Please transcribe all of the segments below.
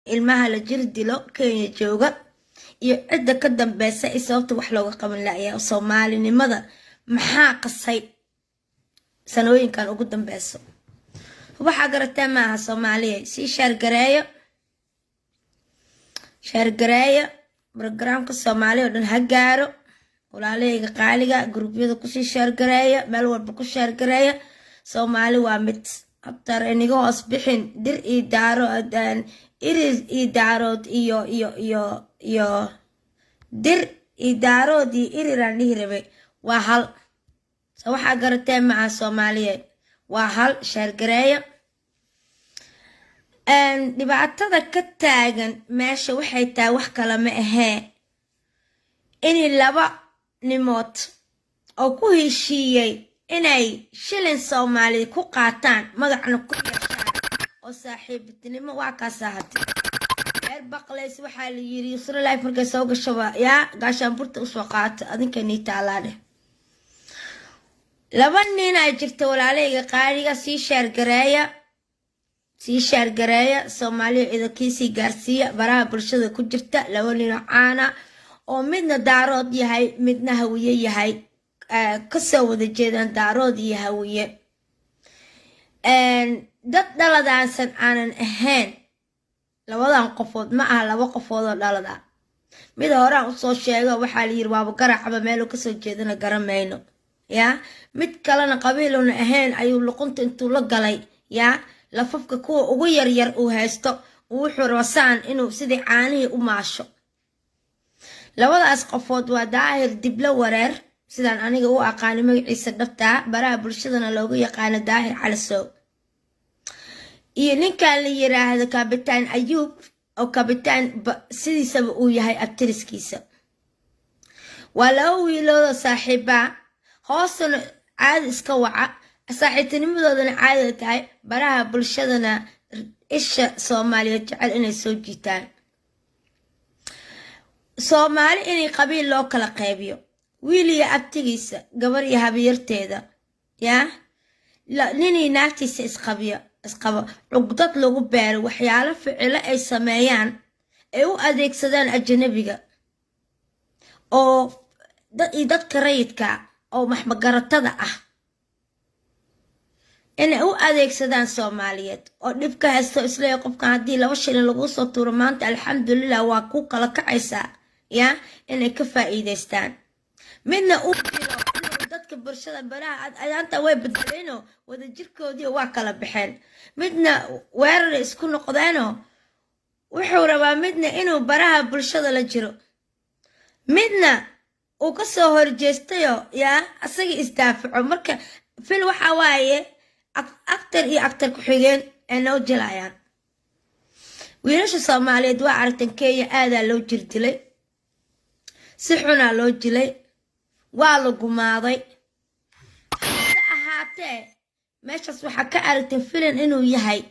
ilmaha la jir dilo Kenya jooga iyo cidda ka dambaysa ay sababta wax looga qaban lahayaa Soomaalinimada maxaa qasay sanooyinkan ugu dambayso waxa garataa maaha Soomaaliya si shaargareeya barnaamijka Soomaaliya oo dhan ha gaaro walaaleyga qaaliga gruubyada ku sii shaargareeya meel walba ku shaargareeya Soomaali waa mid abtar iniga hoos bixin dir ii daaro iris ii daarood iyo dir ii daarood iyo iriraan dhihi rabay waa hal waxa garataa maaha Soomaaliya waa hal shaargareeya dhibaatada ka taagan meesha waxay tahay wax kale ma ahee in laba nimood oo ku heshiiyay inay shilin Soomaali ku qaataan magacna ku yeeshaan oo saaxiibtinimo waa ka saahati baqleys waxa la yiri Yusra Life markay soo gashaba yaa gaashaan burta u soo qaata adinkani taalaade laba nin ay jirto walaaleyga qaaliga si shaargareeya Soomaaliya ciidankiisii gaarsiiya baraha bulshada ku jirta laba nin oo caana oo midna daarood yahay midna hawiye yahay ka soo wada jeedaan daarood iyo hawiye dad dhaladaansan aanan ahayn labadan qofood ma aha laba qofood oo dhalada mid hore u soo sheego waxa la yiri waaba garacaba meel uu ka soo jeedana garamayno ya mid kalena qabiiluna ahayn ayuu luqunta intuu la galay ya lafafka kuwa ugu yar uu haysto wuxuu rabaan inuu sidii caanihii u maasho labadaas qofood waa daahir dibla wareer sidaan aniga u aqaan magaciisa dhabta baraha bulshadana loogu yaqaan daahir calasow iyo ninkan la yiraahdo kabitaan Ayuub oo kabitaan sidiisaba uu yahay abtiriskiisa waa laba wiilooda saaxiiba hoosna caadi iska waca saaxiibtinimadoodana caadi tahay baraha bulshadana isha Soomaaliyeed jecel inay soo jiitaan Soomaali inay qabiil loo kala qaybiyo wiil iyo abtigiisa gabar iyo habeerteeda ya nini naagtiisa isqabo cugdad lagu beero waxyaalo ficilo ay sameeyaan ay u adeegsadaan ajnabiga oo dadka rayidka oo maxmagaratada ah inay u adeegsadaan Soomaaliyeed oo dhibka haysto isla qofka hadii laba shilin lagu soo tuuro maanta alxamdulillah waa ku kala kacaysa ya inay ka faa'iideystaan midna uu jiro dadka bulshada baraha ayaanta way badaleeno wada jirkoodii waa kala baxeen midna weerar isku noqdeeno wuxuu rabaa midna inuu baraha bulshada la jiro midna uu ka soo horjeestayo ya asaga isdaafaco marka fil waxa waaye actor ku xigeen ee noo jilayaan wiilasha Soomaaliyeed waa aragtan Kenya aad loo jirdilay si xuna loo dilay waa la gumaaday ahaatee meeshas waxa ka aragtan filan inuu yahay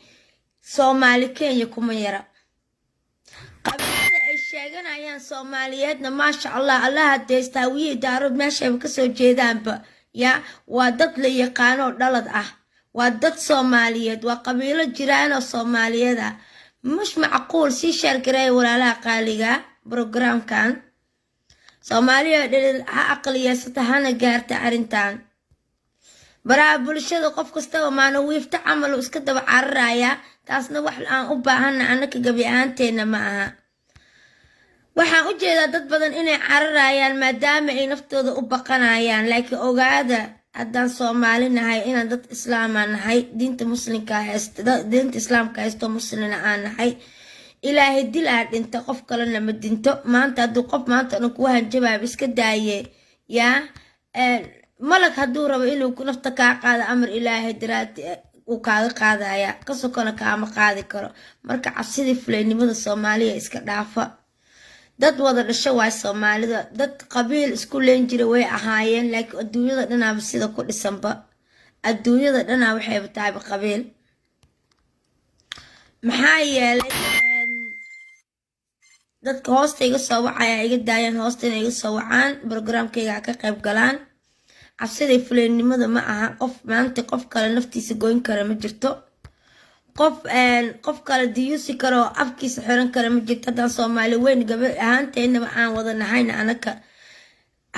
Soomaali Kenya kuma yara qabiilada ay sheeganayaan Soomaaliyeedna maasha Allah hadeystaa wiil daarood meesha ka soo jeedaanba ya waa dad la yaqaano dhalad ah waa dad Soomaaliyeed waa qabiilo jiraan oo Soomaaliyeed ah مش معقول سي شاركري ولا لا قاليغا بروجرام كان Soomaaliya عقلية ستهانا قارتا عرنتان برا بلشده qof kasta maana wiifta camal iska daba cararaya taasna wax aan u baahana anaka gabi aanteena ma aha waxaan u jeedaa dad badan inay cararayaan maadaama ay naftooda u baqanayaan laakiin ogaada haddaan Soomaali nahay inaan dad islaam nahay diinta muslimka diinta islaamka haysto muslimiin aan nahay ilaahay dilaa dhinta qof kale lama dinto maanta hadduu qof maanta ku hanjabaab iska daaye ya malak hadduu rabo inuu nafta ka qaado amar ilaahay diraad uu kaaga qaadaya ka sokona kaama qaadi karo marka cabsidii fuleynimada Soomaaliya iska dhaafa dad wada dhasho waa Soomaalida dad qabiil isku leen jiray way ahaayeen laakiin adduunyada dhanaba sida ku dhisanba adduunyada dhanaba waxay tahay qabiil maxaa yeelay dadka hoostayga soo wacaya iga daayaan hoostayna iga soo wacaan barnaamijkayga ka qayb galaan cabsidii fuleynimada ma aha qof maanta qof kale naftiisa goyn kara ma jirto qof kale diyuusi karo afkiisa xiran kara ma jirto haddaan soomaali weyn gabar ahaanteennaba aan wada nahayna anaka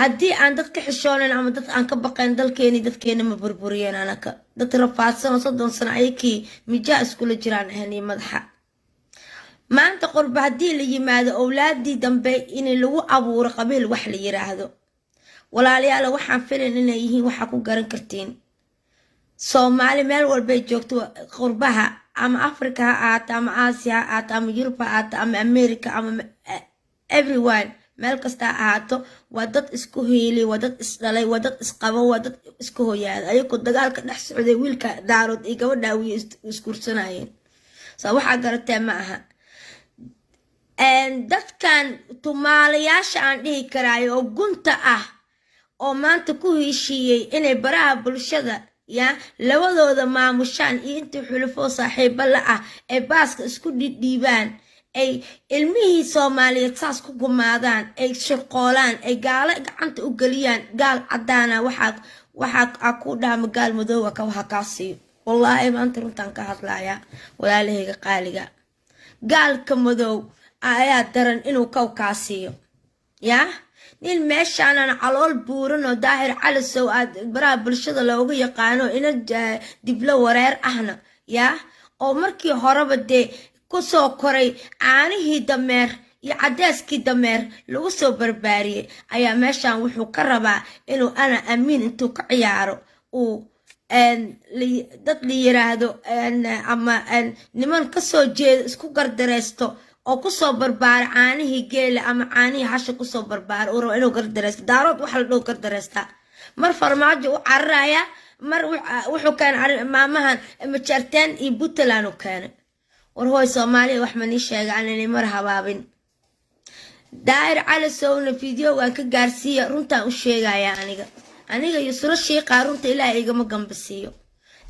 haddii aan dad ka xishoonayn ama dad aan ka baqayn dalkeeni dadkeena ma burburiyeen anaka dad rafaadsan oo 30 sano ayakii mijaa iskula jiraan ahanii madaxa maanta qurba haddii la yimaado owlaadii dambe in lagu abuuro qabiil wax la yiraahdo walaalayaal waxaan filan inay yihiin waxa ku garan kartiin Soomaali meel walba joogto qurbaha ama Afrika ha ahaato ama Aasiya ha ahaato ama Yurub ha ahaato ama America ama everyone meel kasta ha ahaato waa dad isku heelay waa dad isdhalay waa dad isqabo waa dad isku hooyaada ayagoo dagaalka dhex socday wiilka daarood iyo gabadha wiil iskursanayeen waxa garatay ma aha dadkan tumaalayaasha aan dhihi karaayo oo gunta ah oo maanta ku heshiiyey inay baraha bulshada ya labadooda maamushaan iyo intii xulufo saaxiibo la ah ee baaska isku dhiibaan ay ilmihii Soomaaliyeed saas ku gumaadaan ay shaqoolaan ay gaalo gacanta u galiyaan gaal cadaana waxa ku dhaama gaal madoow ka waxa kaasiyo wallahi maanta runtan ka hadlaaya walaalahayga qaaliga gaalka madoow ayaa daran inuu kaasiyo ya nin meeshaan calool buuran oo daahir calasow aad baraha bulshada looga yaqaano ina diblo wareer ahna ya oo markii horeba dee ku soo koray caanihii dameer iyo cadeyskii dameer lagu soo barbaariyay ayaa meeshaan wuxuu ka rabaa inuu ana amiin intuu ka ciyaaro uu dad la yiraahdo ama niman ka soo jeedo isku gardareysto oo ku soo barbaar caanihii geela ama caanihii hasha ku soo barbaar oo inuu gardareysto daarood waxa la dhoo gardareysta mar farmaajo u cararaya mar wuxuu kaan maamahan majarteen iyo Puntland oo keenay war hooy Soomaaliya wax ma ni sheegaan inay mar habaabin daahir calasowna video waan ka gaarsiiya runtaan u sheegaya aniga yusra sheeqa runta ilaahay igama gambasiyo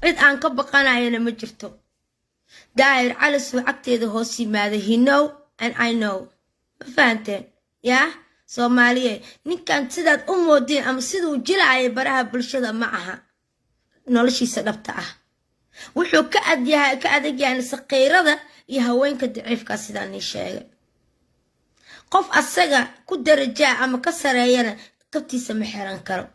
cid aan ka baqanayna ma jirto daahir calasow agteeda hoos yimaada he know and I know ma fahanteen ya Soomaaliya ninkan sidaad u moodeen ama siduu jilaayay baraha bulshada ma aha noloshiisa dhabta ah wuxuu ka adag yahay saqiirada iyo haweenka daciifka sidaan ni sheegay qof asaga ku daraja ama ka sareeyana qabtiisa ma xiran karo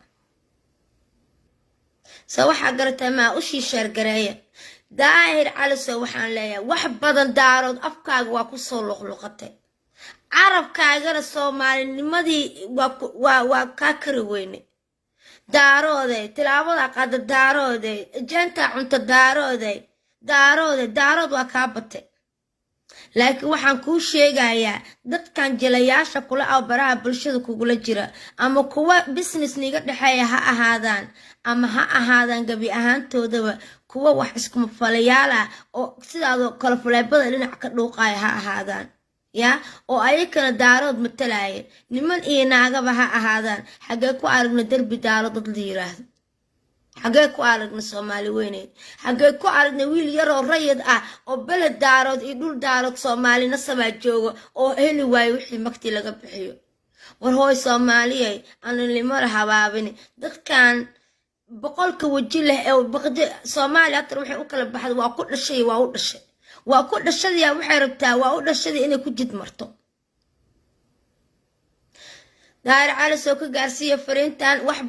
waxa garatay ma u sheer gareeya daahir calasow waxaan leeyahay wax badan daarood afkaaga waa ku soo luqluqatay carabkaagana Soomaalinimadii waa ka kari weyne daaroode tilaabada qada daaroode jeenta cunta daarood waa ka batay laakiin waxaan ku sheegayaa dadkan jilayaasha kula ah baraha bulshada kugula jira ama kuwa business niga dhaxay ha ahaadaan ama ha ahaadaan gabi ahaantoodaba kuwa wax isku falayaal ah oo sidaadoo kala faleebada dhinac ka dhuuqay ha ahaadaan ya oo ayakana daarood matalaayeen niman iyo naagaba ha ahaadaan xagee ku aragna darbi daarood dad la yiraahdo xagee ku aragna Soomaali weyneed xagee ku aragna wiil yar oo rayid ah oo balad daarood iyo dhul daarood Soomaali nasaba joogo oo heli waay wixii magti laga bixiyo war hooy Soomaaliyeey aan limar habaabin dadkan boqolka waji leh ee baqdi Soomaali atar waxay u kala baxday waa ku dhashay waa ku dhashadii waxay rabtaa waa u dhashadii inay ku jid marto daahir calasow ka gaarsiiya fariintan wax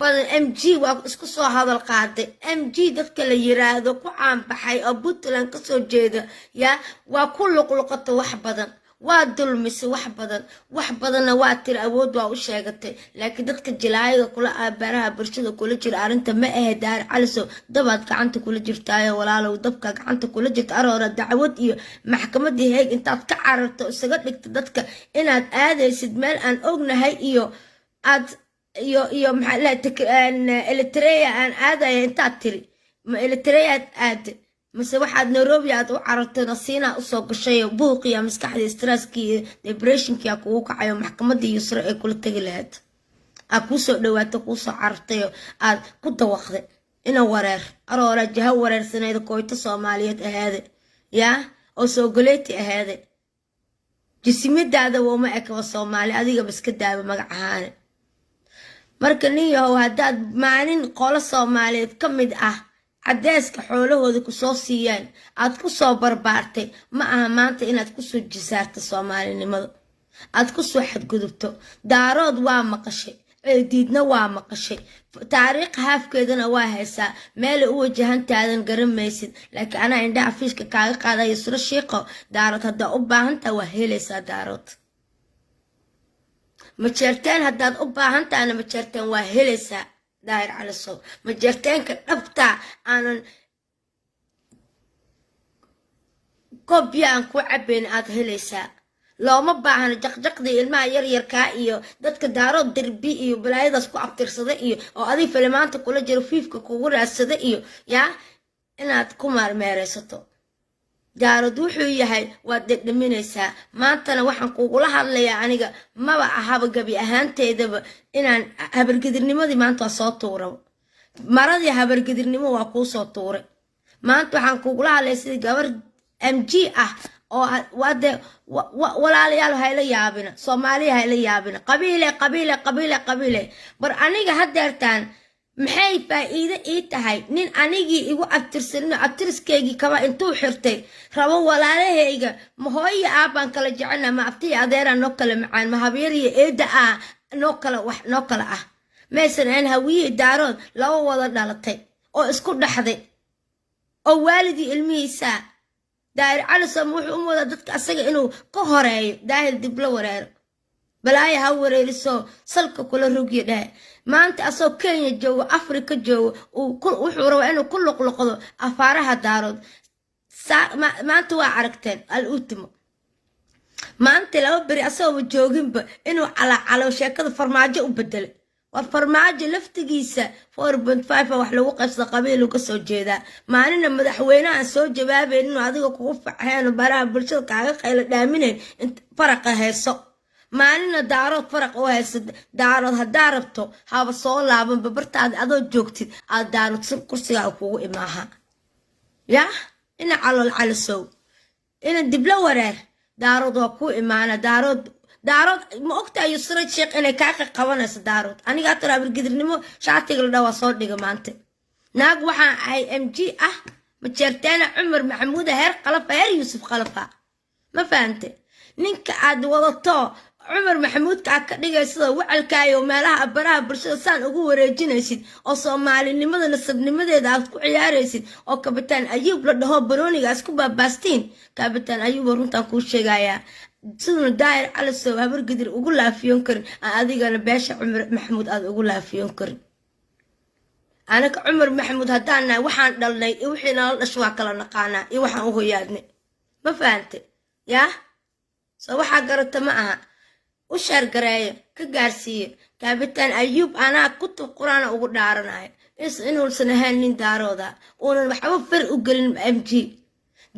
badan MG waa isku soo hadal qaaday MG dadka la yiraahdo ku caan baxay oo Puntland ka soo jeeda ya waa ku luqluqato wax badan waa dulmisay wax badanna waa tir awood waa u sheegatay laakiin dadka jilaayiga kula baraha bulshada kula jira arinta ma ahayd daahir calasow dabaad gacanta kula jirtaayo walaalow dabka gacanta kula jirta aroora dacwad iyo maxkamadii heeg intaad ka cararto isaga dhigta dadka inaad aadaysid meel aan ognahay iyo aad iyo maxaa la Eritrea aan aadaya intaad tiri ma Eritrea aad mase waxaad Nairobi aad u carartay nasiina u soo gashay buuqiya maskaxda stresskii depressionkii kugu kacayo maxkamadii yusra ee kula tagi lahayd ku soo dhawaato ku soo carartay aad ku dawaqday ina wareer aroora jaha wareersaneed kooyta Soomaaliyeed ahaade ya oo soo galeeti ahaade jisimidaada wama eka Soomaali adiga iska daaba magacaana marka nin yahow hadaad maalin qolo Soomaaliyeed kamid ah cadeeska xoolahooda ku soo siiyaan aad ku soo barbaartay ma aha maanta inaad ku soo jisaarto soomaalinimada aad ku soo xadgudubto daarood waa maqashay ciidiidna waa maqashay taariikh haafkeedana waa haysaa meelay u wajahantaadan garamaysid laakiin anaa indhaha fiishka kaaga qaadayo suro shiiqo daarood haddaa u baahantaa waa helaysaa daarood majeerteen haddaad u baahantaana majeerteen waa helaysaa daahir calasow majeerteenka dhabtaa aanan koob biyo aan ku cabayn aad helaysaa looma baahna jaqjaqdii ilmaha yaryarkaa iyo dadka daarood derbi iyo balaayadaas ku abtirsada iyo oo adig filimaanta kula jiro fiifka kugu raadsada iyo yaa inaad ku maarmeeraysato daarood wuxuu yahay waad dhedhaminaysaa maantana waxaan kugula hadlayaa aniga maba ahaba gabi ahaanteedaba inaan habargedirnimadii maanta waa soo tuuraba maradii habargedirnimo waa kuu soo tuuray maanta waxaan kugula hadlaya sidii gabar mg ah oo wade walaalayaal hayla yaabina soomaaliya hayla yaabina qabiile bar aniga hadeertaan maxay faa'iido ii tahay nin anigii igu abtirsanino abtiriskeygii kaba intuu xirtay rabo walaalahayga ma hooyo aabaan kala jecelna ma abtiya adeeraan noo kala macaan ma habeeriya eeda ah noo kala ah maysan aan hawiyihii daarood laba wada dhalatay oo isku dhaxday oo waalidii ilmihiisaa daahir calasow wuxuu u moodaa dadka asaga inuu ka horeeyo daahir dib la wareero balaaya ha wareeriso salka kula rogyo dhahe maanta asoo kenya joogo afrika joogo wuxuu rabaa inuu ku luqluqdo afaaraha daarood maanta waa aragteen al ultimo maanta laba beri asagooba jooginba inuu calacalo sheekada farmaajo u bedelay waa farmaajo laftigiisa 4.5 wax lagu qaybsada qabiil uga soo jeedaa maalina madaxweynaha soo jawaabayn inuu adiga kugu faxeen baraha bulshada kaaga qaylo dhaaminayn faraqa heeso maalina daarood faraq oo haysa daarood haddaa rabto haba soo laaban babartaada adoo joogtid aad daarood si kursigaa kugu imaaha yaa ina calool calasow ina dibla wareer daarood waa kuu imaana daarood ma ogtahay yusra sheekh inay kaa qabanayso daarood aniga atar habargedirnimo shaatiga la dhawaa soo dhiga maanta naag waxaan ahay mg ah majeerteena cumar maxamuud heer qalafa heer yuusuf qalafa ma fahante ninka aad wadato cumar maxamuudka aad ka dhigay sida wacalkaayo meelaha baraha bulshada saan ugu wareejinaysid oo soomaalinimada nasabnimadeeda aad ku ciyaaraysid oo kabitaan ayuub la dhaho baroonigaas ku baabaastiin kabitaan ayuub runtaan kuu sheegayaa siduna daahir calasow habargedir ugu laafiyoon karin adigana beesha cumar maxamuud aad ugu laafiyoon karin anaka cumar maxamuud haddaan nahay waxaan dhalnay iyo wixii nala dhasho waa kala naqaanaa iyo waxaan u hoyaadnay ma fahante yaa soo waxaa garata ma aha u shaargareeyo ka gaarsiiyo kaabitaan ayuub anaa kutub qur-aana ugu dhaaranayo inuusan ahayn nin daarooda uunan waxba far u gelin mg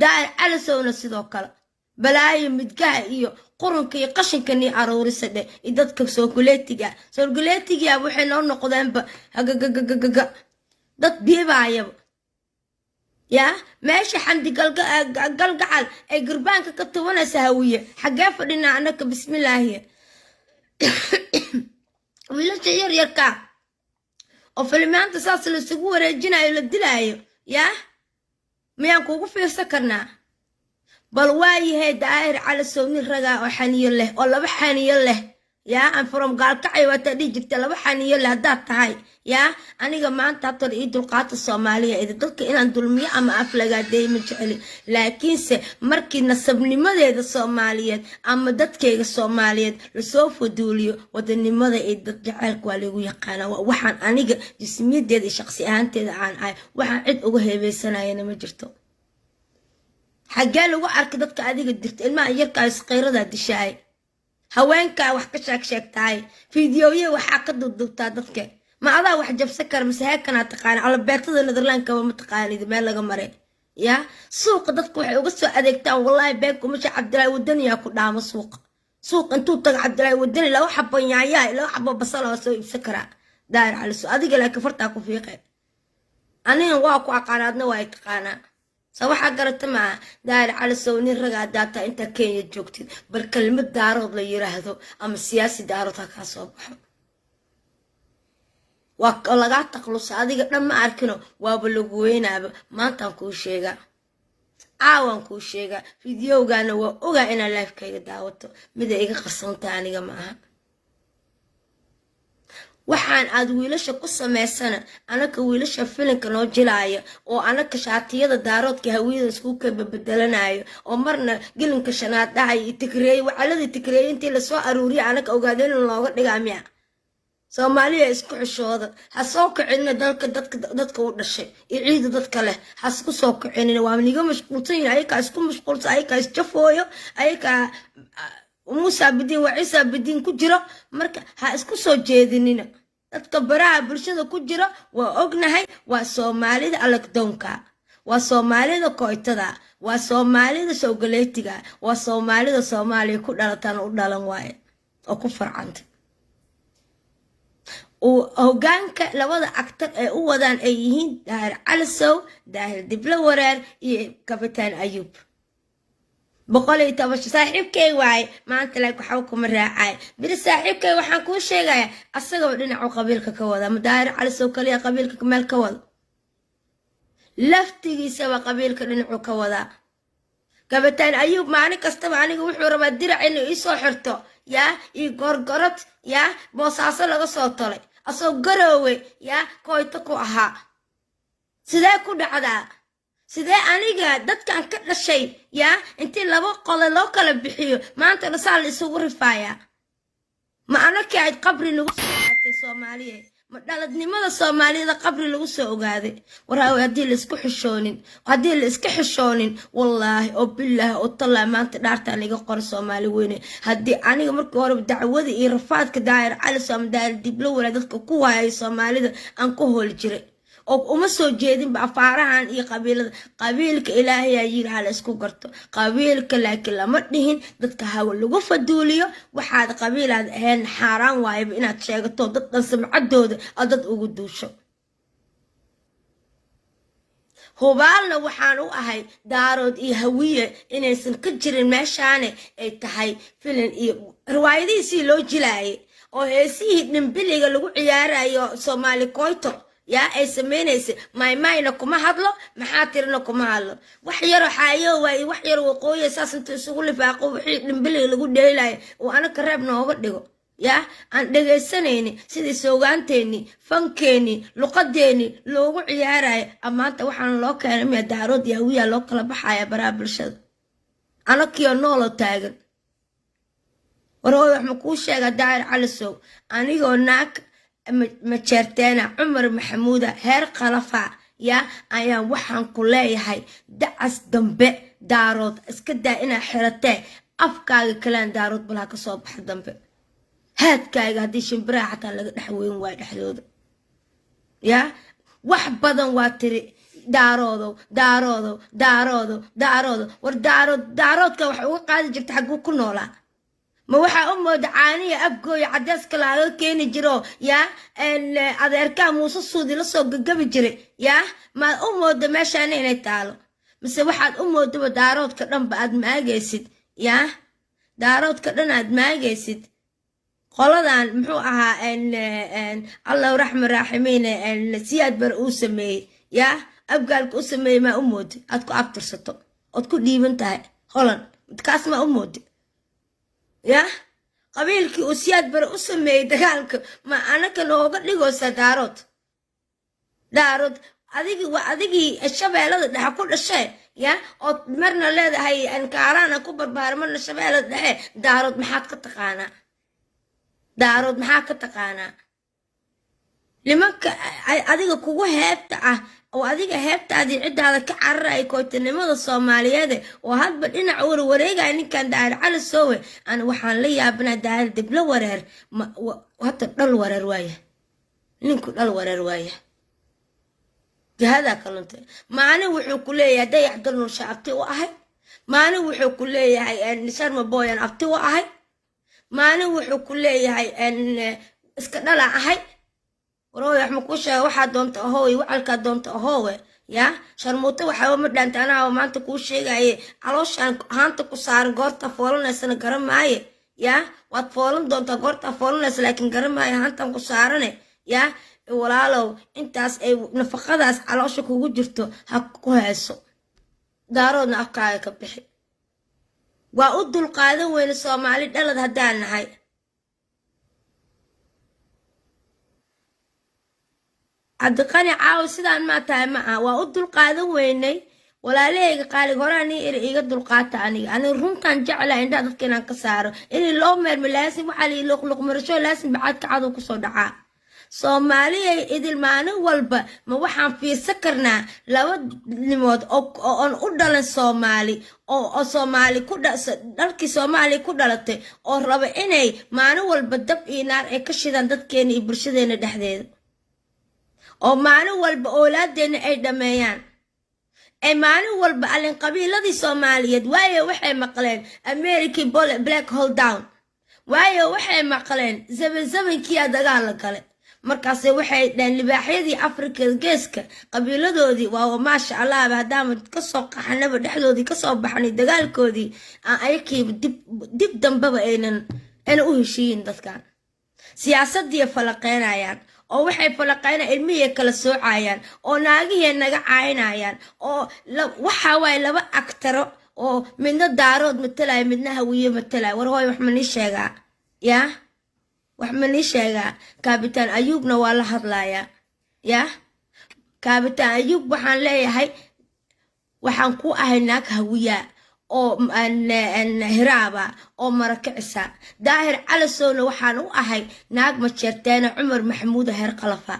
daahir calasowna sidoo kale balaayo midgaha iyo qurunka iyo qashinka nii aruurisa dheh iyo dadka soorguleetiga waxay noo noqdeenba hagagagagaga dad biibaayaba yaa meesha xamdi galgacal ay gurbaanka ka tubanaysa hawiye xaggee fadhinaa anaka bismillaahiya wiilasha yaryarka oo filimaanta saas laisugu wareejinayo la dilaayo yaa miyaan kuugu fiirsan karnaa bal waayahay daahir calasow nin ragaa oo xaniyo leh oo laba xaniyo leh yaa aan from gaalkacay waata dhihi jirta laba xaniyo leh haddaad tahay yaa aniga maanta hatar ii dulqaata soomaaliya idi dadka inaan dulmiyo ama aflagaadeey ma jeceli laakiinse markii nasabnimadeeda soomaaliyeed ama dadkayga soomaaliyeed lasoo faduuliyo wadanimada iyo dad jaceylka waa lagu yaqaana waxaan aniga jismiyadeeda iyo shaqsi ahaanteeda aan ahay waxaan cid uga heebeysanayana ma jirto xaggee lagu arkay dadka adiga dirta ilmaha yarkaa isqayradaa dishaay haweenkaa wax ka sheegtahay fiidiyoye waxaa ka dudubtaa dadka ma adaa wax jabsan kara mase heekanaa taqaana alabeertada netherlandkaba ma taqaanid meel laga maray yaa suuqa dadka waxay uga soo adeegtaan wallaahi beenkumasha cabdilaahi wadaniyaa ku dhaamo suuq intuu taga cabdilaahi wadani laba xabo yaanyaha laba xabo basala waa soo iibsan karaa daahir calasow adiga laakiin fartaa ku fiiqe anigan waa ku aqaanaadna waa ay taqaanaa waxaa garata maaha daahir calasow nin raga hadaataa intaa kenya joogtid bal kelmad daarood la yiraahdo ama siyaasi daarood ha kaa soo baxo lagaa taqlusa adiga dhan ma arkino waaba lagu weynaaba maantaan kuu sheegaa caawan kuu sheegaa fideogana waa ogaa inaa lifekayga daawato mida iga qarsanta aniga ma aha waxaan aad wiilasha ku samaysana anaka wiilasha filinka noo jilaaya oo anaka shaatiyada daaroodka hawiyada isku kaba bedelanayo oo marna gelinka shanaad dhahay tikreey wacaladii tikreey intii lasoo aruuriya anaka ogaadeen in looga dhigaa miya soomaaliya isku xishooda ha soo kicinina dadka u dhashay iyo ciida dadka leh ha isku soo kicinina waa niga mashquulsan yihin ayakaa isku mashquulsan ayakaa isjafooyo ayakaa muusa bidiin waa ciisa bidiin ku jiro marka ha isku soo jeedinina dadka baraha bulshada ku jiro waa ognahay waa soomaalida alagdoonka waa soomaalida koytada waa soomaalida showgaleetiga waa soomaalida soomaaliya ku dhalataan u dhalan waaye oo ku farcanta hoggaanka labada actar ee u wadaan ay yihiin daahir calisow daahir diblo wareer iyo kabitaan ayuub 110 saaxiibkay waaye maanta laag waxa kuma raacay biri saaxiibkay waxaan kuu sheegayaa asagaba dhinacu qabiilka ka wada ma daahir calisow kaliya qabiilka meel ka wada laftigiisaba qabiilka dhinacu ka wada kabitaan ayuub maalin kastaba aniga wuxuu rabaa dirac inuu ii soo xirto yaa ii gorgorod yaa boosaaso laga soo tolay asoo garoowe yaa koyto ku ahaa sidee ku dhacdaa sidee aniga dadkan ka dhashay yaa intii laba qole loo kala bixiyo maanta dhasaa la isugu rifaayaa ma anakii ayd qabri nagu soo aatay soomaaliya ma dhaladnimada soomaaliyada qabri lagu soo ogaaday waraawe haddii la isku xishoonin haddii la iska xishoonin wallaahi oo bilaahi oo tallaa maanta dhaartaan iga qora soomaali weyne haddii aniga markii hore dacwada iyo rafaadka daahir caliso ama daahir diblo wala dadka ku waayay soomaalida aan ku hooli jiray oo uma soo jeedinba afaarahan iyo qabiilka ilaahay ayaa yiri hala isku garto qabiilka laakiin lama dhihin dadka hawa lagu faduuliyo waxaad qabiilaad ahayn xaaraan waayba inaad sheegato dad dhan samcadooda dad ugu duusho hubaalna waxaan u ahay daarood iyo hawiye inaysan ka jirin meeshaane ay tahay filan iyo riwaayadihiisii loo jilaayay oo heesihii dhimbiliga lagu ciyaarayo soomaali koyto yaa ay samaynaysa maymayna kuma hadlo maxaa tirina kuma hadlo wax yaro xaayo waay wax yaro waqooyi saas inta isugu lifaaqo wixii dhimbiliga lagu dheelayo oo anaka reeb nooga dhigo yaa aan dhagaysanayni sidii soogaanteeni fankeeni luqadeeni loogu ciyaarayo amaanta waxaan loo keenay miya daarood iyo hawiya loo kala baxaya baraha bulshada anakiyo noolo taagan warooy wax ma kuu sheega daahir calisow anigoo naag majeerteena cumar maxamuuda heer khalafa yaa ayaan waxaan ku leeyahay dacas dambe daarood iska daa inaa xiratee afkaaga kalaan daarood balha ka soo baxa dambe haadkaaga haddii shimbiraha xataa laga dhex weyn waayo dhexdooda yaa wax badan waa tiri daaroodow war daaroodka wax uga qaadi jirta xagguu ku noolaa ma waxaa u mooda caaniya afgooya cadeyska laaga keeni jiro yaa adeerkaa muuse suudi la soo gagabi jiray yaa maad u mooda meeshaana inay taalo mise waxaad u moodaba daaroodka dhanba aad maagaysid yaa daaroodka dhan aad maagaysid qoladan muxuu ahaa allahu raxma raaximiin siyaad bar uu sameeyey yaa abgaalka u sameeyey maa u moodi aad ku abtirsato ood ku dhiiban tahay holan kaas maa u moodi yaa qabiilkii uu siyaad bare u sameeyey dagaalka ma anaka nooga dhigoosa daarood adigii shabeellada dhexe ku dhashee yaa ood marna leedahay kaaraana ku barbaara marna shabeellada dhexe daarood maxaa ka taqaanaa nimanka adiga kugu heebta ah oo adiga heebtaadii ciddaada ka cararaya kootanimada soomaaliyeede oo hadba dhinac warwareegaya ninkan daahir calisowe ana waxaan la yaabanaa daahir diblo wareer hata dhal wareer waaya ninku dhal wareer waaya jihadaa kalunta maalin wuxuu ku leeyahay dayax dalnursha abti u ahay maalin wuxuu ku leeyahay sharma boyan abti u ahay maalin wuxuu ku leeyahay iska dhala ahay warooy wax ma kuu sheega waxaa doonta ahoowe wacalkaa doonta ahoowe yaa sharmuuto waxaa ma dhaanta anaa maanta kuu sheegaye calooshaan haanta ku saaran goorta foolanaysana garan maaye yaa waad foolan doontaa goortaa foolanaysa laakiin garan maayo haantan ku saarane yaa walaalow intaas ay nafaqadaas caloosha kugu jirto ha ku hayso daaroodna afkaaga ka bixi waa u dulqaadan weyne soomaali dhalad haddaan nahay cabdiqani caawa sidaan maa tahay ma ah waa u dulqaadan weynay walaalahayga qaalig horaanii iri iga dulqaata aniga runtaan jeclaa indhaa dadka inaan ka saaro inay loo meermo laasim waxaa lii luqluqmarasho laasim bacaadka cadow kusoo dhacaa soomaaliyay idil maalin walba ma waxaan fiirsan karnaa laba nimood oon u dhalan soomaali oo soomaali dhalkii soomaaliya ku dhalatay oo raba inay maalin walba dab iyo naar ay ka shidaan dadkeena iyo bulshadeena dhexdeeda oo maalin walba oolaadeena ay dhameeyaan ay maalin walba alin qabiiladii soomaaliyeed waayo waxay maqleen american black hole down waayo waxay maqleen zamankiyaa dagaal la gale markaase waxay dhaheen libaaxyadii afrikada geeska qabiiladoodii waa maasha allahba haddaama kasoo qaxanaba dhexdoodii kasoo baxnay dagaalkoodii aan ayakiiba dib dambaba aynan u heshiiyin dadkan siyaasadii falaqeynayaan oo waxay falaqeynayaan ilmihii kala soocayaan oo naagihii naga caynayaan oo waxa waaye laba agtaro oo midna daarood matalaya midna hawiye matalaya war hooy wax ma nii sheegaa yaa wax ma nii sheegaa kaabitaan ayuubna waa la hadlayaa yaa kaabitaan ayuub waxaan leeyahay waxaan ku ahay naag hawiyaa oo hiraaba oo marakicisa daahir calasowna waxaan u ahay naag majeerteena cumar maxamuud heer qalafa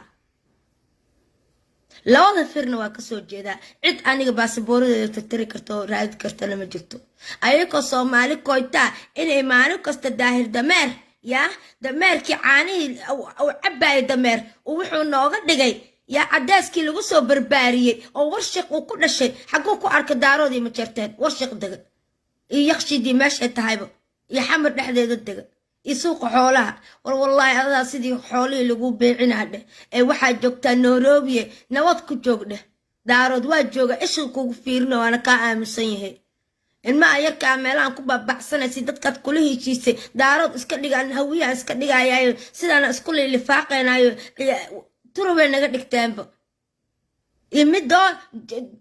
labada firna waa kasoo jeedaa cid aniga baasabooradeeda tirtiri karta oo raadi kartana ma jirto ayagoo soomaali koytaa inay maalin kasta daahir dameer yaa dameerkii caanihii u cabaaya dameer wuxuu nooga dhigay yaa cadaaskii lagu soo barbaariyey oo warshiq uu ku dhashay xaguu ku arka daaroodii ma jirteen warshiq dega iyo yaqshidii meeshay tahayba iyo xamar dhexdeeda dega iyo suuqa xoolaha war wallaahi adaa sidii xoolihii lagu beecinaa dheh ee waxaa joogtaa nairobi nabad ku joogdheh daarood waa jooga ishii kugu fiirino waana kaa aaminsan yahay ilmaha yarkaa meelahan ku baabacsanaysa dadkaad kula heshiisay daarood iska dhigaan hawiyaha iska dhigayayo sidaana isku lifaaqaynayo turubay naga dhigteenba iyo midoo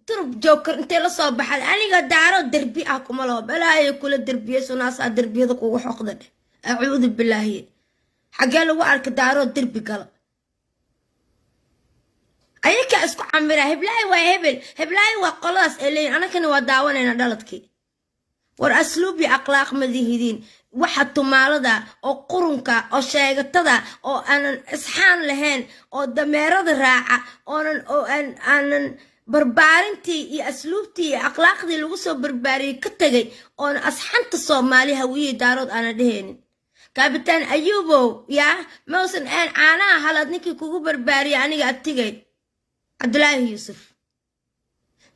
turub jookar intay la soo baxay aniga daarood derbi ah kuma laho balaayo kula derbiye sunaasaa derbiyada kugu xoqda dheh acuudu bilaahi xaggee lagu arka daarood derbi gala ayakaa isku camiraa heblaayo waa heblaayo waa qoladaas ay leeyihin anakana waa daawanayna dhaladkii war asluubi akhlaaq madihidiin waxa tumaalada oo qurunka oo sheegatada oo aanan isxaan lahayn oo dameerada raaca aanan barbaarintii iyo asluubtii iyo akhlaaqdii lagu soo barbaariyey ka tegay oona asxanta soomaali hawiyey daarood aanan dhehaynin kaabitaan ayuubow yaa mausan aan caanaha halad ninkii kugu barbaariyay aniga abtigay cabdulaahi yuusuf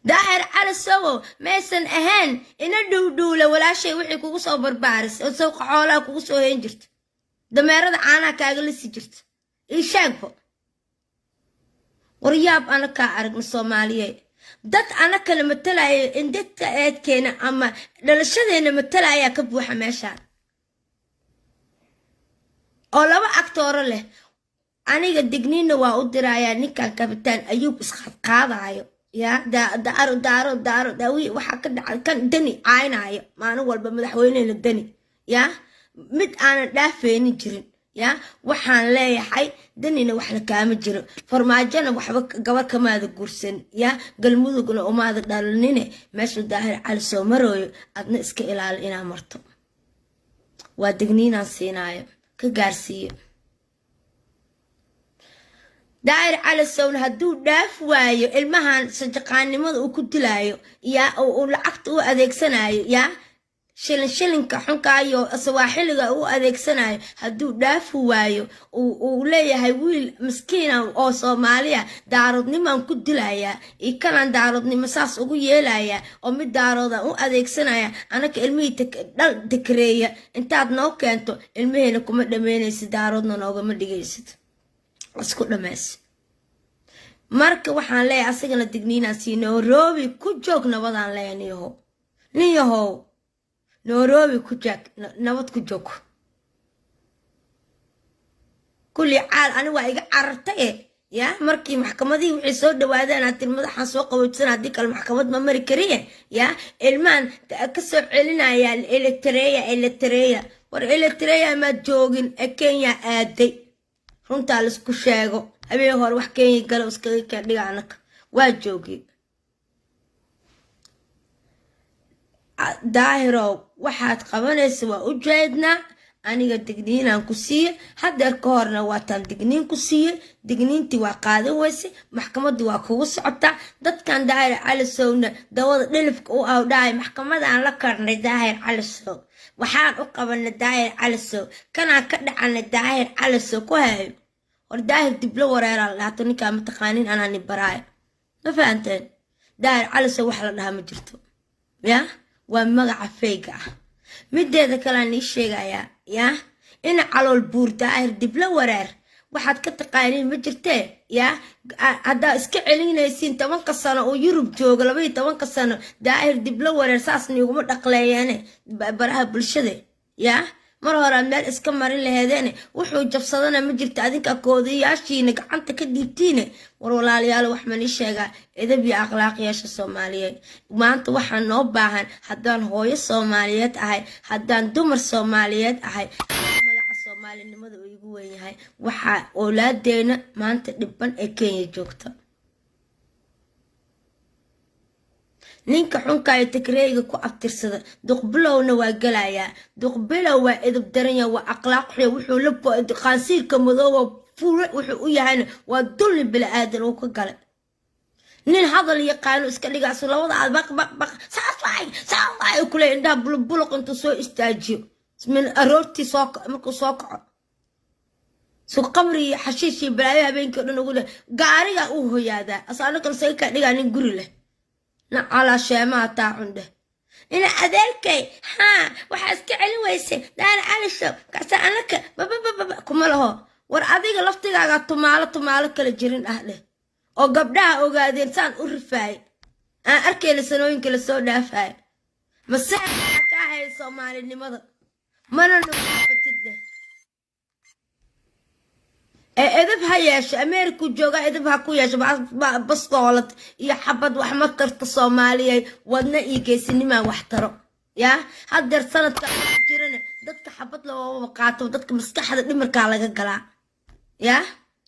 daahir calasowo maysan ahayn ina dhowdhowla walaashay wixii kugu soo barbaarisay oo sawqa xoolaha kugu soo hayn jirta dameerada caanaha kaaga lisi jirta ii sheegbo waryaab ana kaa aragna soomaaliyeed dad ana kala matalaya indadka eedkeena ama dhalashadeena matalayaa ka buuxa meeshaan oo laba agtooro leh aniga digniinna waa u dirayaa ninkan kaabitaan ayuub isqadqaadaayo yaa daaro daawi waxaa ka dhacay kan dani caynaayo maalin walba madaxweyneyna dani yaa mid aanan dhaafeynin jirin yaa waxaan leeyahay danina waxna kaama jiro farmaajona waxba gabar kamaada guursan yaa galmudugna umaada dhalanine meeshuu daahir cali soo marooyo adna iska ilaali inaa marto waa digniinaan siinaayo ka gaarsiiyo daahir calasowna hadduu dhaaf waayo ilmahan sajaqaannimada uu ku dilaayo yaa uu lacagta u adeegsanayo yaa shilinka xunkaayo sawaaxiliga u adeegsanayo hadduu dhaafu waayo uu leeyahay wiil miskiina oo soomaaliya daaroodnimaan ku dilayaa iyo kanaan daaroodnimo saas ugu yeelayaa oo mid daaroodan u adeegsanaya anaka ilmihii dhal dekareeya intaad noo keento ilmaheena kuma dhammaynaysid daaroodna noogama dhigaysid isku dhammaysi marka waxaan leeyahay asagana digniinaasii nairobi ku joog nabadaan leeyahay nin yahow nairobi ku joog nabad ku joog kulli caal ani waa iga carartay يا مركي محكمة دي وحي سو دواادان هاتي المدحان سو قوتسان هاديك المحكمة ما مري كريه يا المان كسر علينا يا الإلكترية والإلكترية ما جوجين أكينيا آدي runtaa la isku sheego habeen hore wax Kenya galo iskaga ka dhigaanaka waa joogi daahiro waxaad qabanaysaa waa u jeedna aniga digniinaan ku siiye hadeer ka horna waa tan digniin ku siiye digniintii waa qaadan weyse maxkamaddu waa kugu socotaa dadkan daahir cali sowna dawada dhilifka u awdhaay maxkamadaan la karnay daahir cali sow waxaan u qabanay daahir cali sow kanaan ka dhacanay daahir cali sow ku hayo war daahir dib la wareeraa lahaato ninkaa mataqaanin anaa ni baraayo ma fahanteen daahir cali sow wax la dhahaa ma jirto ya waa magaca feyga ah mideeda kalaan ii sheegayaa ya ina calool buur daahir dib la wareer waxaad ka taqaaniin ma jirtee ya haddaa iska celinaysiin 10 sano oo Yurub jooga 12 sano daahir dib la wareer saas niguma dhaqleeyane baraha bulshada ya mar hore meel iska marin laheedeen wuxuu jabsadana ma jirto adinka koodiyaashiina gacanta ka dhiibtiine war walaalayaal wax ma ii sheega edeb iyo akhlaaqiyasha Soomaaliyeed maanta waxaan noo baahan haddaan hooyo Soomaaliyeed ahay haddaan dumar Soomaaliyeed ahay magaca Soomaalinimada uu igu weyn yahay waxa oolaadeena maanta dhibban ee Kenya joogta ninka xunka ay takreeyga ku abtirsada duqbilowna waa galayaa duqbilow waa edeb daranya waa akhlaaq xun wuxuu la qaansiirka madoow fuul wuxuu u yahay waa dulli bil aadan oo ka galay nin hadal yaqaan iska dhigaas labada baq saafay kule inda bulbuq inta soo istaajiyo min aroorti soo markuu soo kaco soo qabri xashiishi balaayo habeenkii dhan ugu gaariga uu hooyada asaana kan say ka dhigaa nin guri leh na ala sheema taa cunde ina adeerkay ha waxa iska celin weyse daan calisho kaasa anaka kuma laho war adiga laftigaaga tumaalo kala jirin ah leh oo gabdhaha ogaadeen saan u rifaay aan arkay sanooyinka la soo dhaafay masaxa ka hay Soomaalinimada mana nuuxtid edeb hayeesh Ameerika jooga edeb ha ku yeesho baskoolad iyo xabad wax ma tarta Soomaaliyeed wadna ii geesinima wax taro ya hadeer sanadka jirana dadka xabad loo qaato dadka maskaxda dhimarka laga galaa ya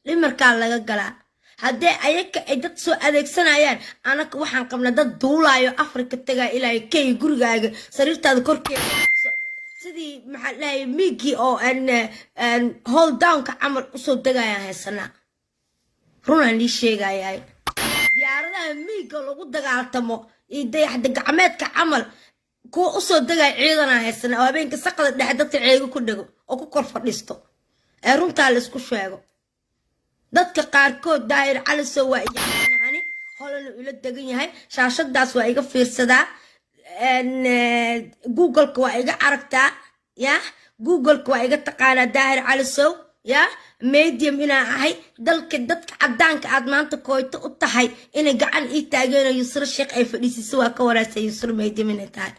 dhimarka laga galaa hadee ayaka ay dad soo adeegsanayaan anaka waxaan qabnaa dad duulaayo Afrika taga ilaa kay gurigaaga sariirtaada korkeeda sidii maxay migi oo an hold down ka amal usoo dagaya haysana runaan li sheegayay diyaaradaha miga lagu dagaaltamo dayaxda gacmeedka amal ku usoo dagay ciidana haysana oo habeenka saqada dhex dadka ceego ku dhago oo ku kor fadhiisto ee runta la isku sheego dadka qaarkood daahir cali soo waa yaqaanani holan ila dagan yahay shaashadaas waa iga fiirsadaa Google waa iga aragtaa ya Google waa iga taqaana daahir cali soo ya medium ina ahay dalka dadka cadaanka aad maanta kooyto u tahay inay gacan ii taageeno Yusra Sheekh ay fadhiisay waa ka waraasay Yusra medium ina tahay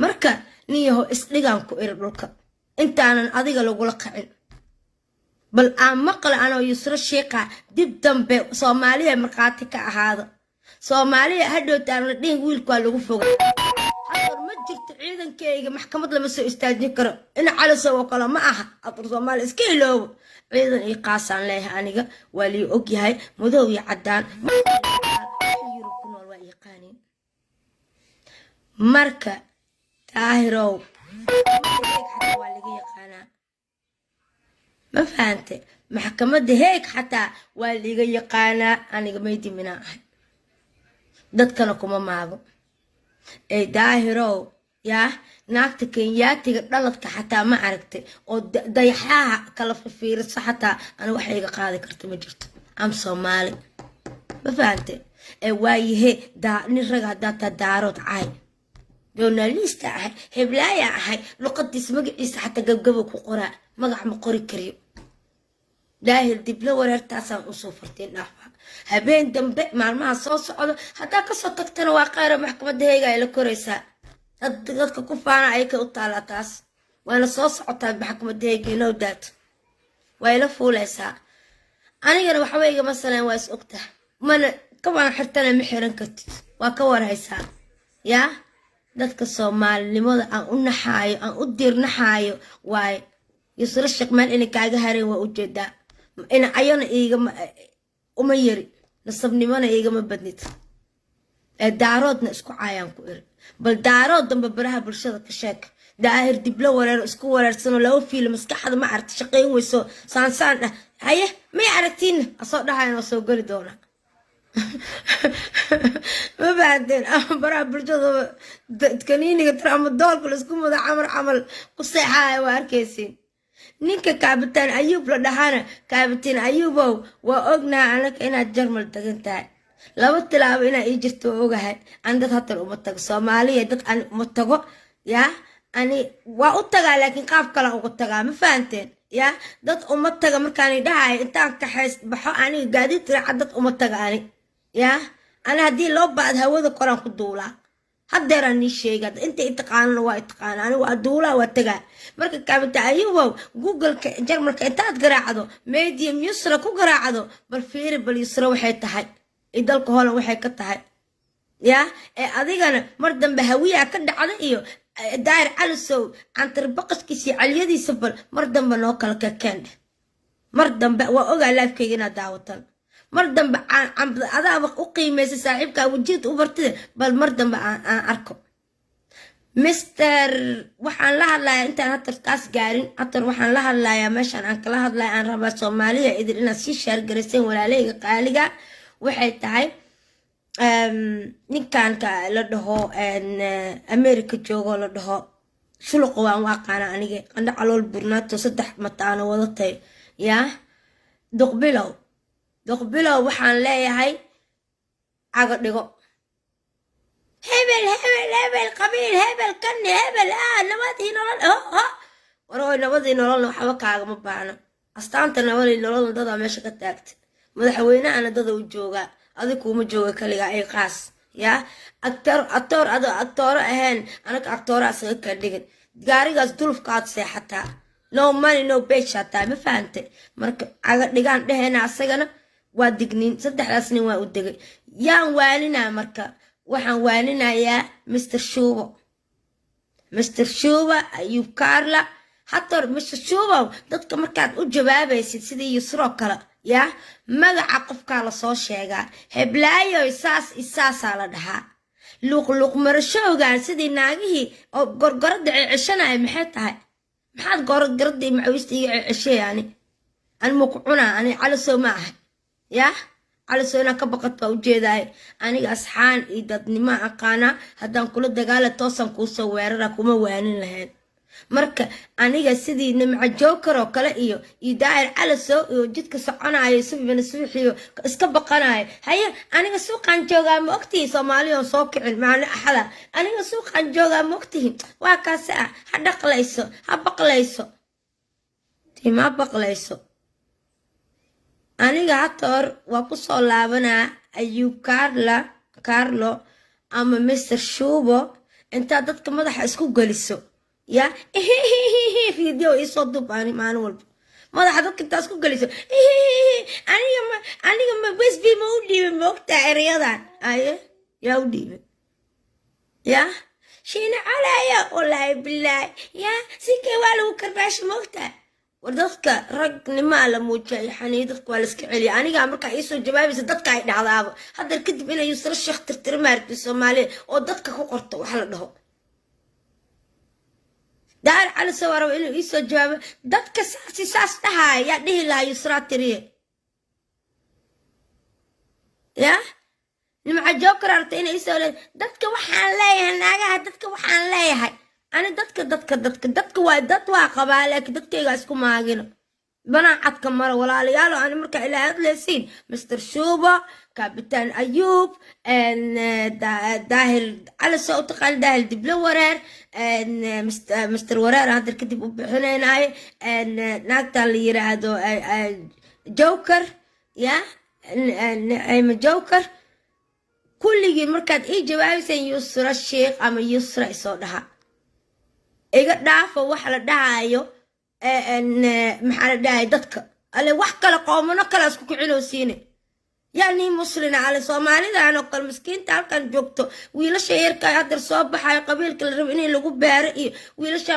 marka niyaho isdhigaan ku dhulka intaanan adiga lagu la qacin bal aan maqal anoo Yusra Sheekh dib dambe Soomaaliya marqaati ka ahaado Soomaaliya hadhowtaan la dhihin wiilku waa lagu fogay hadar ma jirto ciidankayga maxkamad lama soo istaajin karo ina cali soo kala ma aha adar Soomaali iska iloobo ciidan ii qaasaan leeyahay aniga waa li og yahay madow iyo cadaan Yurub ku nool waa yaqaaniin marka daahirow waa laga yaqaanaa ma fahante maxkamadda heeg xataa waa laga yaqaanaa aniga meeydi mina ahay dadkana kuma maago ee daahirow ya naagta Kenyaatiga dhaladka xataa ma aragtay oo dayaxaha kala fiirso xataa ana wax iga qaadi karto ma jirto am Soomaali ma fahante ee waayahe nin raga hadda daarood caay journalist ah heblaaya ah luqadiis magaciisa xataa gabgabo ku qoraa magac ma qori kariyo daahir dib la wareertaasaan u soo farteen dhaafaa habeen dambe maalmaha soo socdo hadaa ka soo tagtana waa qaar maxkamadda heega ay la koraysaa dadka ku faana ay ka u taala taas waana soo socotaa maxkamadda heega inoo daad way la fuulaysaa anigana waxa weeye masalan waa is ogta mana kabaan xirtana ma xiran kartid waa ka warhaysaa yaa dadka Soomaalinimada aan u naxaayo aan u dirnaxaayo waay Yusra Shaqmaan in kaaga hareen waa ujeedaa in ayana iiga uma yiri nasabnimana iiga ma badnid daaroodna isku caayaan ku iri bal daarood damba baraha bulshada ka sheek daahir diblo wareer isku wareersano lagu fiil maskaxda ma aragti shaqeyn weyso saan haye ma aragtiin asoo dhahayn soo gali doona ما بعدين برا برجو تكنيني ترى مدور كل اسكو مذا عمل قصيحة واركيسين نينك كابتن أيوب لدهانا كابتن أيوب وأغنى عنك إنا جرمل تغنتاي لو تلعب إنا إيجرتو أوغاهي عندك حتى الأمتك صومالية دك أن أمتكو يا أني وأتغى لكن قاف كلا أغتغى مفانتين يا دك أمتك مركاني دهاي إنتان كحيس بحو أني قادي ترى عدد أمتك أني يا أنا هدي لو بعد هوذا قران كدولا هدراني شيء قد أنت إتقان وإتقان أنا وأدولا وأتقان مركب كابت أيوه جوجل جرمك أنت أتقرعده ميديم يسرى كقرعده بالفير باليسرى وحيتهاي يدلك هلا وحيكتهاي يا أديك أنا مردم بهوية كده على إيو داير على السو عن تربقش كيسي على يدي سبل مردم بنوكل ككان مردم وأوجع لايف كينا دعوتن مردم عم أذا أقيم صاحبك وجيت وبرتده بل مردم أركب مستر وحن لها لا أنت هتر كاس جارين هتر وحن لها لا يا مشان عنك لها لا عن ربع صومالية إذا إن شيء جرسين ولا ليه قالجا وحيد تعي نكان كلده أن أمريكا جوجو لده شو القوام واقعنا أنيجي عند على البرنات تصدق متانا وضطي يا دقبلو وحن ليهاي عقد دقو هبل قبيل هبل كني هبل نبضي نرل وروي نبضي نرل وحبك عقب مبانا أستعنت نولي نرل ضد ماشي كتاكت مدحوينا أنا ضد وجوجا أذكو مجوجا كلي أي قاس يا أكتر أهان أنا كأكتر أسوي كدقن جاري قص دولف قاعد ساحتها no money no bitch حتى ما فهمت مركب عقد دقان دهنا عسجنا وادقنين صدق لسنين وادقي يا واننا مركب وحن واننا يا مستر شوبا أيوب كارلا حتى مستر شوبا ضدك مركب وجبابة سيدي يسرق كلا يا ما عقف كلا صوش يا هبلايو إساس على ده لوق مرشوا قال سيدي ناقيه أو قرد عشنا محتها محد قرد معويستي عشي يعني المقعنا أنا على سماح يا على سوينا كبقت وجداي أنا أصحان إيدادني ما أقانا هدان كل دقالة توصن كوسو ويرنا كوما وانين لهن مركا أنا سيدي نمع جوكر وكلا إيو يداير على سو وجدك سقنا يسوي من السوحي اسكبقنا هيا أنا سوق عن جوغا موقتي صومالي وصوك معنا أحدا أنا سوق عن جوغا موقتي واكاسا حدق ليسو هبق ليسو تي ما بق ليسو أنا قاعد وقصة لابنا أيوب كارلو أما مستر شوبو أنت ضدك مدح اسكو جلسو يا فيديو يصدق أنا ما نقول مدح ضدك أنت اسكو جلسو أنا بس بمودي بمقطع رياضة أيه يا ودي يا شين عليا والله بالله يا سكي والو كرباش مقطع ودadka ragnima la muujay xaniidadku wala iska celiya aniga marka ay soo jawaabaysa dadka ay dhacdaaba hadda kadib inay Yusra Sheekh tirtirmaarti Soomaali oo dadka ku qorto wax la dhaho daar ala sawaro inuu soo jawaabo dadka saas dhahay ya dhihi la Yusra tiriye ya nima joker arta inay soo dadka waxaan leeyahay naagaha dadka waxaan leeyahay أنا دتك وايد قبالك دتك يجاسكو ماجنا بنا عد كمرة ولا ليالو أنا مركا إلى هذلسين مستر شوبا كابتن أيوب إن داهر على صوت قال داهر دبلورر إن مستر ورر هذا الكتب بحنين هاي إن ناقة اللي يرادو جوكر يا إن جوكر كل يجي مركا إيه جواب سين يسرى الشيخ أما يسرى يصودها إيجا دافع وحلا دايو إن محل داي دتك alle wax kale qoomano kale isku kicinosiine يعني مسلم على صومالي ده أنا قل مسكين تعرفن جوكتو ويلاش يركا يقدر صباح على قبيل كل ربعين لجو بارئي ويلاش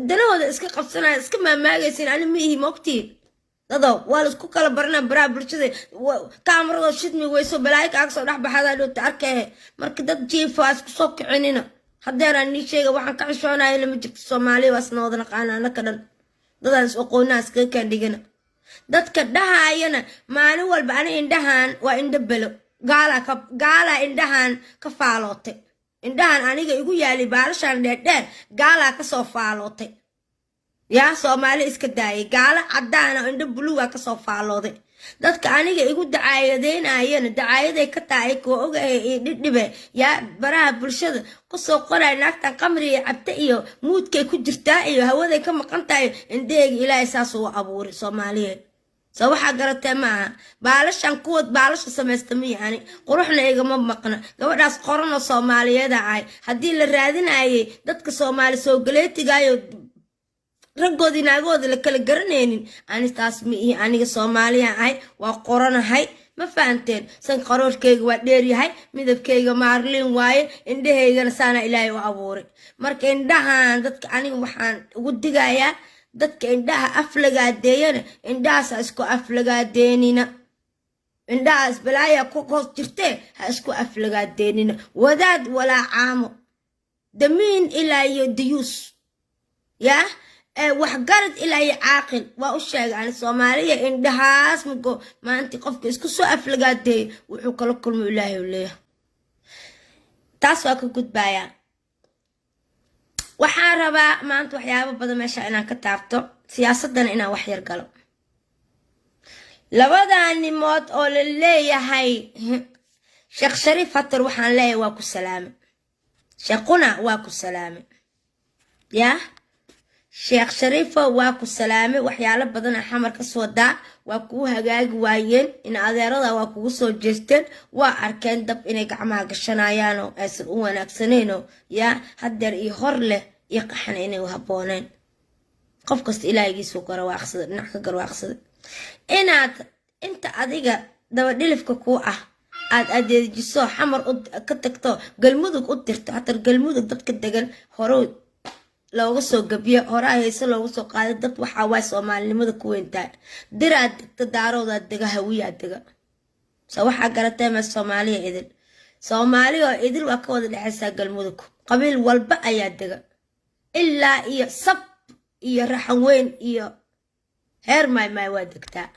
دنا هذا إسك قبصنا إسك ما جالسين أنا ميه موكتي هذا والله إسكو كلا برنا برا برشة كاميرا شد مي ويسو بلايك أكثر راح بحذا لو تعركه مركدت جيب فاس صوك عيننا حدير أني شيء وحن كعشونا إلى مجك الصومالي واسنودنا قانا أنا كذا هذا إسقونا إسك كان ديجنا dadka dhahayana maalin walba ani indhahan waa indha belo gaala indhahan ka faalootay indhahan aniga igu yaali baalashan dheerdheer gaala ka soo faalootay yaa Soomaali iska daayay gaala cadaan oo indha buluuga ka soo faalooday dadka aniga igu dacaayadeenayana dacaayaday ka tahay ko ogahay dhidhibe yaa baraha bulshada ku soo qoray naagtan qamriga cabta iyo muudkay ku jirtaa iyo hawaday ka maqan tahay indheeg Ilaahay saas uu abuuray Soomaaliyeed soo waxa garatay maaha baalashan kuwad baalasha sameystay yani quruxna igama maqna gabadhaas qoran oo Soomaaliyeed ah hadii la raadinayay dadka Soomaali soo galeetigaayo raggoodii naagooda la kala garanaynin ani taas miihi aniga Soomaaliya ahay waa qoranahay ma fahanteen san qaroorkeyga waa dheer yahay midabkeyga maarlin waaye indhaheygana saana Ilaahay u abuuray marka indhahan dadka aniga waxaan ugu digayaa dadka indhaha aflagaadeeyana indhahaas isku aflagaadeenina indhahaas balaaya ku hoos jirtee ha isku aflagaadeenina wadaad walaa caamo damiin ilaa iyo diyuus yaa waxgarad ilaa iyo caaqil waa u sheegaan Soomaaliya indhahaas mugo maanta qofka isku soo aflagaadeey wuxuu kala kulmo Ilaahay leeyahay taas waa ka gudbaaya waxaan rabaa maanta waxyaabo badan meesha inaan ka taabto siyaasadana inaan wax yar galo labadan nimood oo la leeyahay Sheekh Shariif Fatar waxaan leeyahay waa ku salaamay sheekhuna waa ku salaamay yaa Sheekh Shariif waa ku salaamay waxyaalo badan xamar ka soo daa waa ku hagaagi waayeen in adeerada waa kugu soo jeesteen waa arkeen dab inay gacmaha gashanayaan oo aysan u wanaagsaneen yaa hadeer iyo hor leh iyo qaxan inay habooneen qof kasta Ilaahigiisu garwaaqsada dhinac ka garwaaqsada inaad inta adiga daba dhilifka ku ah aad adeejiso xamar ka tagto galmudug u dirto hatar galmudug dadka degan hore looga soo gabiyo hore hayso looga soo qaaday dad waxa way Soomaalinimada ku weyntaa diraad degta daarooda dega hawiya dega soo waxa garatay ma Soomaaliya idil Soomaaliya oo idil waa ka wada dhaxaysa galmudug qabiil walba ayaa dega ilaa iyo sab iyo raxan weyn iyo heer may waa degtaa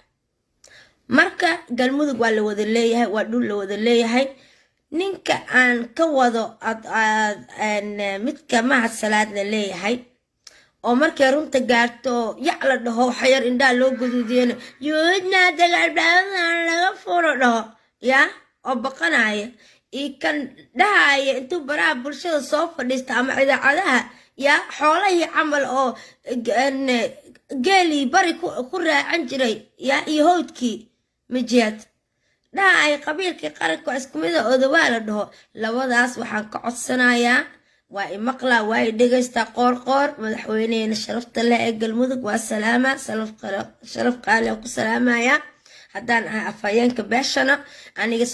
marka galmudug waa la wada leeyahay waa dhul la wada leeyahay ninka aan ka wado midka mahad salaad la leeyahay oo markay runta gaarto yac la dhaho xayar indhaa loo guduudiyeen yoodna dagaal baahan laga furo dhaho yaa oo baqanaya kan dhahaya intuu baraha bulshada soo fadhiista ama idaacadaha yaa xoolaha camal oo geeli bari ku raacan jiray yaa iyo howdkii majiyad dhahay qabiilkii qaranka isku mid ah oo la dhaho labadaas waxaan ka codsanayaa waa imaqla waa dhageysta qoor madaxweynaha sharafta leh ee galmudug waa salaama sharaf qaali ku salaamaya haddaan ahay afayeenka beeshana aniga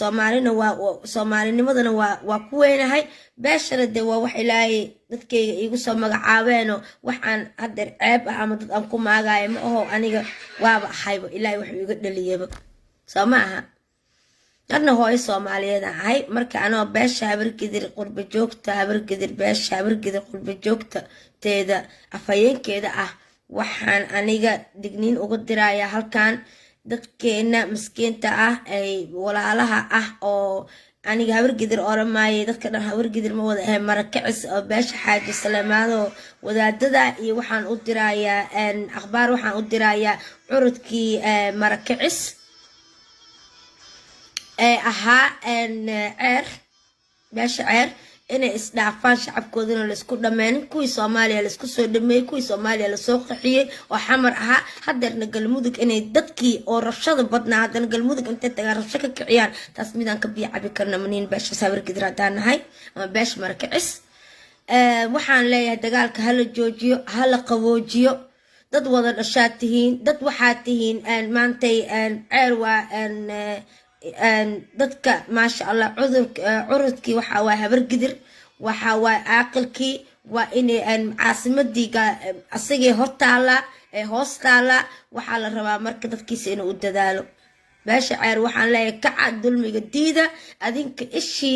Soomaalinimadana waa ku weynahay beeshana de waa wax Ilaahay dadkayga igu soo magacaabeen waxaan hadeer ceeb ah ama dad aan ku maagaayo ma aho aniga waaba ahayba Ilaahay wuxuu iga dhaliyay Soomaha أنا هو Soomaaliyeed ahay marka anoo beesha habargidir qurba joogta habargidir beesha habargidir qurba joogta teeda afayeenkeeda ah waxaan aniga digniin uga dirayaa halkan dadkeena miskiinta ah ay walaalaha ah oo aniga habargidir oramaayay dadka dhan habargidir ma wada ahay marakacis oo beesha xaaji salaamaado wadaadada iyo waxaan u dirayaa akhbaar waxaan u dirayaa curudkii marakacis ahaa ceer beesha ceer inay isdhaafaan shacabkoodana la isku dhameenin kuwii Soomaaliya la isku soo dhameeyay kuwii Soomaaliya la soo qaxiyay oo xamar ahaa hadeerna galmudug inay dadkii oo rabshada badnaa hadana galmudug intay tagaan rabsho ka kiciyaan taas midaan ka biyo cabi karna maniin beesha habargidir hadaan nahay ama beesha marakacis waxaan leeyahay dagaalka hala joojiyo hala qaboojiyo dad wada dhashaad tihiin dad waxaad tihiin maantay ceer waa dadka maasha allah curudkii waxa waa habar gidir waxa waa caaqilkii waa inay caasimadii asagii hortaala ee hoostaala waxaa la rabaa marka dadkiisa inuu u dadaalo beesha ceer waxaan leeyahay kaca dulmiga diida adinka ishii